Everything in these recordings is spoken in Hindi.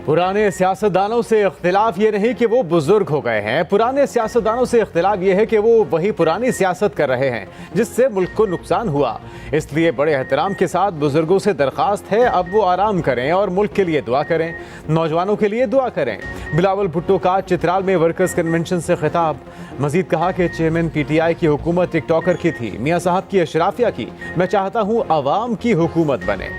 पुराने सियासतदानों से इख्तिलाफ ये नहीं कि वो बुजुर्ग हो गए हैं, पुराने सियासतदानों से इख्तिलाफ ये है कि वो वही पुरानी सियासत कर रहे हैं जिससे मुल्क को नुकसान हुआ। इसलिए बड़े एहतराम के साथ बुजुर्गों से दरख्वास्त है अब वो आराम करें और मुल्क के लिए दुआ करें, नौजवानों के लिए दुआ करें। बिलावल भुट्टो का चित्राल में वर्कर्स कन्वेंशन से खिताब। मजीद कहा कि चेयरमैन PTI की हुकूमत टिकटॉकर की थी, मियाँ साहब की अशराफिया की। मैं चाहता हूँ अवाम की हुकूमत बने।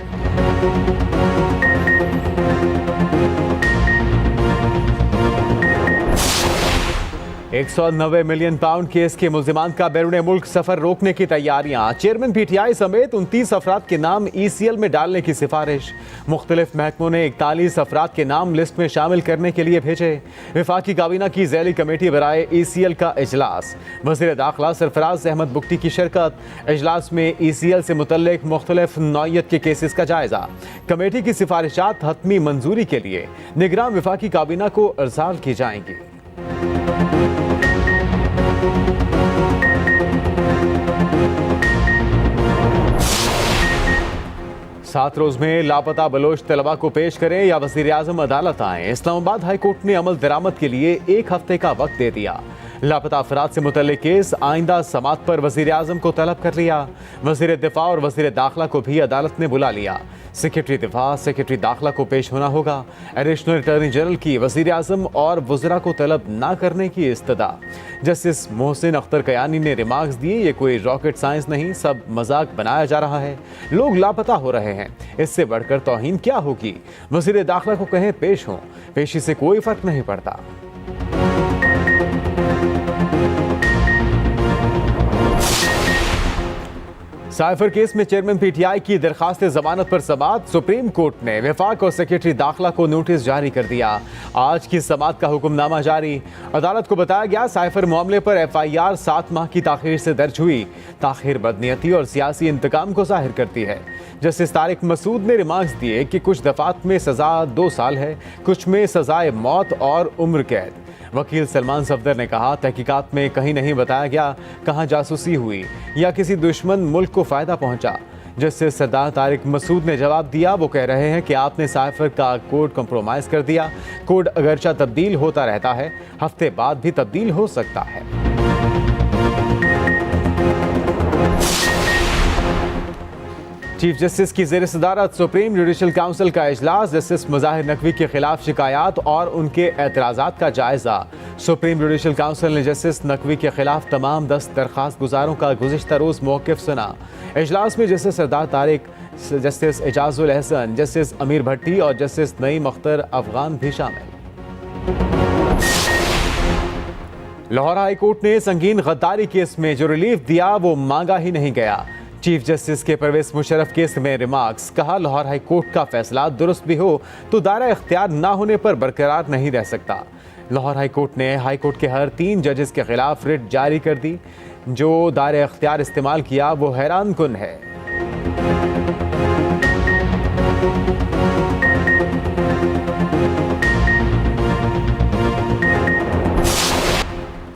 190 मिलियन पाउंड केस के मुल्जिमान का बैरून मुल्क सफर रोकने की तैयारियां। चेयरमैन PTI समेत 29 अफराद के नाम ECL में डालने की सिफारिश। मुख्तलिफ महकमों ने 41 अफराद के नाम लिस्ट में शामिल करने के लिए भेजे। वफाकी काबीना की ज़ैली कमेटी बराए ECL का इजलास। वज़ीर दाखिला सरफराज अहमद बुगटी की शिरकत। इजलास में ECL से मुतल्लिक मुख्तलिफ नौइयत के केसेस का जायजा। कमेटी की सिफारिशात हतमी मंजूरी के लिए निगरान वफाकी काबीना को अर्साल की जाएंगी। सात रोज में लापता बलोच तलबा को पेश करें या वज़ीर आज़म अदालत आए। इस्लामाबाद हाई कोर्ट ने अमल दरामद के लिए 1 हफ्ते का वक्त दे दिया। लापता अफराद से मुतल्लिक केस आइंदा समात पर वज़ीर आज़म को तलब कर लिया। वज़ीर दिफा और वज़ीर दाखिला को भी अदालत ने बुला लिया। सेक्रेटरी दिफा, सेक्रेटरी दाखिला को पेश होना होगा। एडिशनल अटॉर्नी जनरल की वज़ीर आज़म और वज़रा को तलब ना करने की इस्तदा। जस्टिस मोहसिन अख्तर कयानी ने रिमार्क्स दिए, ये कोई रॉकेट साइंस नहीं, सब मजाक बनाया जा रहा है, लोग लापता हो रहे हैं, इससे बढ़कर तौहीन क्या होगी। वज़ीर दाखिला को कहें पेश हों, पेशी से कोई फर्क नहीं पड़ता। साइफर केस में चेयरमैन PTI की दरखास्त जमानत पर समात। सुप्रीम कोर्ट ने वफाक और सेक्रेटरी दाखिला को नोटिस जारी कर दिया। आज की समात का हुक्मनामा जारी। अदालत को बताया गया साइफर मामले पर FIR 7 माह की ताखीर से दर्ज हुई। ताखीर बदनीयती और सियासी इंतकाम को जाहिर करती है। जस्टिस तारिक मसूद ने रिमार्क्स दिए कि कुछ दफात में सजा 2 साल है, कुछ में सजाए मौत और उम्र कैद। वकील सलमान सफदर ने कहा तहकीकात में कहीं नहीं बताया गया कहां जासूसी हुई या किसी दुश्मन मुल्क को फायदा पहुंचा। जस्टिस सरदार तारिक मसूद ने जवाब दिया, वो कह रहे हैं कि आपने साइफर का कोड कंप्रोमाइज कर दिया। कोड अगरचा तब्दील होता रहता है, हफ्ते बाद भी तब्दील हो सकता है। चीफ जस्टिस की ज़ेर सदारत सुप्रीम जुडिशल काउंसिल का इजलास। जस्टिस मुज़ाहिर नकवी के खिलाफ शिकायत और उनके एतराज़ात का जायजा। सुप्रीम जुडिशल काउंसिल ने जस्टिस नकवी के खिलाफ तमाम 10 दरख्वास्त गुजारों का गुज़िश्ता रोज़ मौक़िफ़ सुना। इजलास में जस्टिस सरदार तारिक, जस्टिस एजाजुल एहसन, जस्टिस अमीर भट्टी और जस्टिस नईम अख्तर अफगान भी शामिल। लाहौर हाई कोर्ट ने संगीन गद्दारी केस में जो रिलीफ दिया वो मांगा ही नहीं गया। चीफ जस्टिस के परवेज मुशर्रफ केस में रिमार्क्स। कहा लाहौर हाई कोर्ट का फैसला दुरुस्त भी हो तो दायरा इख्तियार ना होने पर बरकरार नहीं रह सकता। लाहौर हाई कोर्ट ने हाई कोर्ट के हर 3 जजेस के खिलाफ रिट जारी कर दी। जो दायरा इख्तियार इस्तेमाल किया वो हैरान कुन है।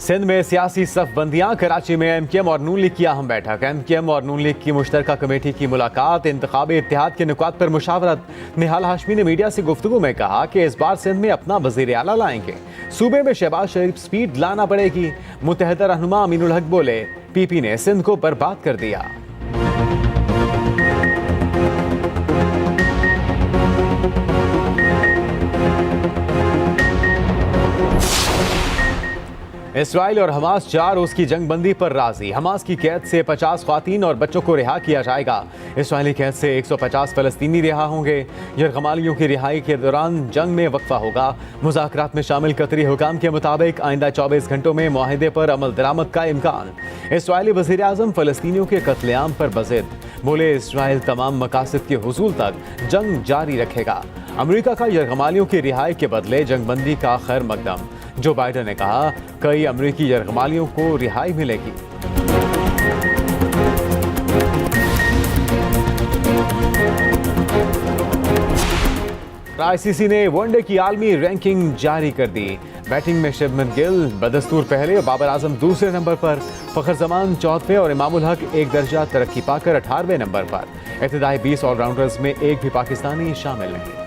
सिंध में सियासी सफबंदियां। कराची में MKM और नून लीग की अहम बैठक। MKM और नून लीग की मुश्तरका कमेटी की मुलाकात। इंतखाबी इत्तेहाद के नुकात पर मुशावरत। निहाल हाशमी ने मीडिया से गुफ्तगू में कहा कि इस बार सिंध में अपना वज़ीर आला लाएंगे, सूबे में शहबाज शरीफ स्पीड लाना पड़ेगी। मुत्तहदा रहनुमा अमीनुल हक बोले PP ने सिंध को बर्बाद कर दिया। इसराइल और हमास 4 रोज की जंगबंदी पर राजी। हमास की कैद से 50 ख्वातीन और बच्चों को रिहा किया जाएगा। इसराइली कैद से 150 फलस्तीनी रिहा होंगे। यरगमालियों की रिहाई के दौरान जंग में वक्फा होगा। मुज़ाकरात में शामिल कतरी हुकाम के मुताबिक आइंदा 24 घंटों में मुआहिदे पर अमल दरामद का इम्कान। इसराइली वज़ीर आज़म फलस्तीनियों के कत्लेआम पर बज़िद। बोले इसराइल तमाम मकासद के हुसूल तक जंग जारी रखेगा। अमेरिका का यरगमालियों की रिहाई के बदले जंगबंदी का खैर मकदम। जो बाइडन ने कहा कई अमेरिकी यरगमालियों को रिहाई मिलेगी। ICC ने वनडे की आलमी रैंकिंग जारी कर दी। बैटिंग में शुभमन गिल बदस्तूर पहले और बाबर आजम दूसरे नंबर पर। फखर जमान 4वें और इमामुल हक 1 दर्जा तरक्की पाकर 18वें नंबर पर। इब्तिदाई 20 ऑलराउंडर्स में एक भी पाकिस्तानी शामिल नहीं।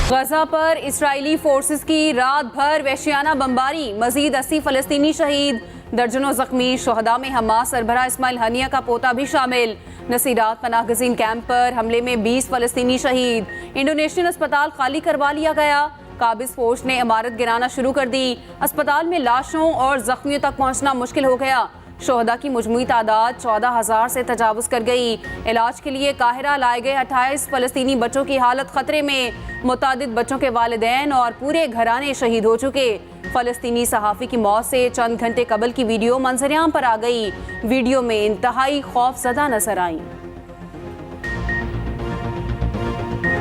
गजा पर इस्राएली फोर्सेस की रात भर वहशियाना बमबारी, मजीद 80 फलस्तीनी शहीद, दर्जनों जख्मी। शोहदा में हमास सरबराह इस्माइल हनिया का पोता भी शामिल। नसीरात पनाहगज़ीन कैंप पर हमले में 20 फलस्तीनी शहीद। इंडोनेशियन अस्पताल खाली करवा लिया गया। काबिज फौज ने इमारत गिराना शुरू कर दी। अस्पताल में लाशों और जख्मियों तक पहुंचना मुश्किल हो गया। शोहदा की मुजमुई तादाद 14,000 से तजावुज कर गई। इलाज के लिए काहिरा लाए गए 28 फलस्तीनी बच्चों की हालत खतरे में। मुतादिद बच्चों के वालिदैन और पूरे घराने शहीद हो चुके। फलस्तीनी सहाफ़ी की मौत से चंद घंटे कबल की वीडियो मंजरियाम पर आ गई। वीडियो में इंतहाई खौफजदा नजर आई।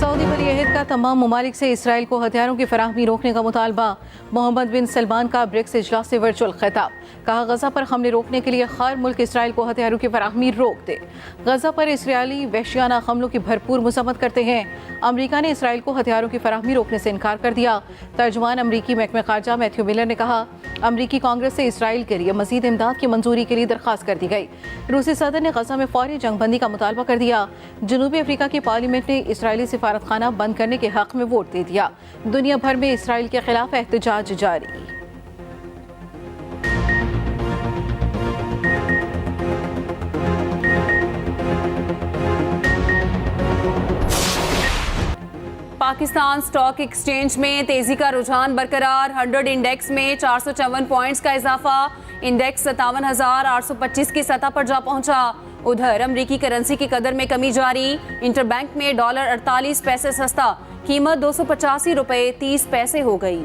सऊदी वली अहद का तमाम ममालिक से इसराइल को हथियारों की फराहमी रोकने का मुतालबा। मोहम्मद बिन सलमान का ब्रिक्स इजलास से वर्चुअल खिताब। कहा गजा पर हमले रोकने के लिए हर मुल्क इसराइल को हथियारों की फराहमी रोक दे। गजा पर इसराइली वहशियाना हमलों की भरपूर मजम्मत करते हैं। अमरीका ने इसराइल को हथियारों की फराहमी रोकने से इनकार कर दिया। तर्जुमान अमरीकी महकमे खारजा मैथ्यू मिलर ने कहा, अमरीकी कांग्रेस से इसराइल के लिए मजीद इमदाद की मंजूरी के लिए दरख्वास्त कर दी गई। रूसी सदर ने गजा में फौरी जंगबंदी का मुतालबा कर दिया। जनूबी अफ्रीका की पार्लियामेंट ने इसराइली सिफारत खाना बंद करने के हक में वोट दे दिया। दुनिया भर में इसराइल के खिलाफ एहतजाज जारी। पाकिस्तान स्टॉक एक्सचेंज में तेजी का रुझान बरकरार। 100 इंडेक्स में 454 पॉइंट्स का इजाफा। इंडेक्स 57,825 की सतह पर जा पहुंचा। उधर अमरीकी करेंसी की कदर में कमी जारी। इंटरबैंक में डॉलर 48 पैसे सस्ता, कीमत 285 रुपये 30 पैसे हो गई।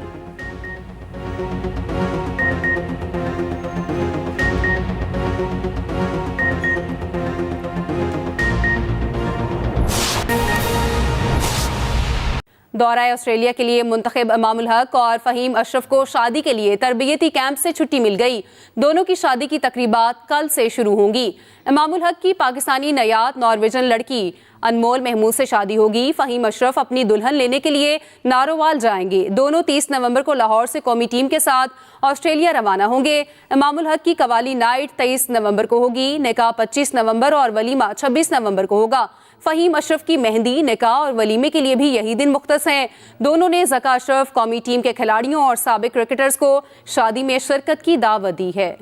दौरा ऑस्ट्रेलिया के लिए मुंतखब इमामुल हक और फ़हीम अशरफ को शादी के लिए तरबियती कैंप से छुट्टी मिल गई। दोनों की शादी की तकरीबात कल से शुरू होंगी। इमामुल हक की पाकिस्तानी नयाद नॉर्वेजन लड़की अनमोल महमूद से शादी होगी। फ़हीम अशरफ अपनी दुल्हन लेने के लिए नारोवाल जाएंगे। दोनों 30 नवंबर को लाहौर से कौमी टीम के साथ ऑस्ट्रेलिया रवाना होंगे। इमामुल हक की कवाली नाइट 23 नवंबर को होगी। निकाह 25 नवंबर और वलीमा 26 नवंबर को होगा। फ़हीम अशरफ की मेहंदी, निकाह और वलीमे के लिए भी यही दिन मुख्तस हैं। दोनों ने ज़का अशरफ, कौमी टीम के खिलाड़ियों और साबिक क्रिकेटर्स को शादी में शिरकत की दावत दी है।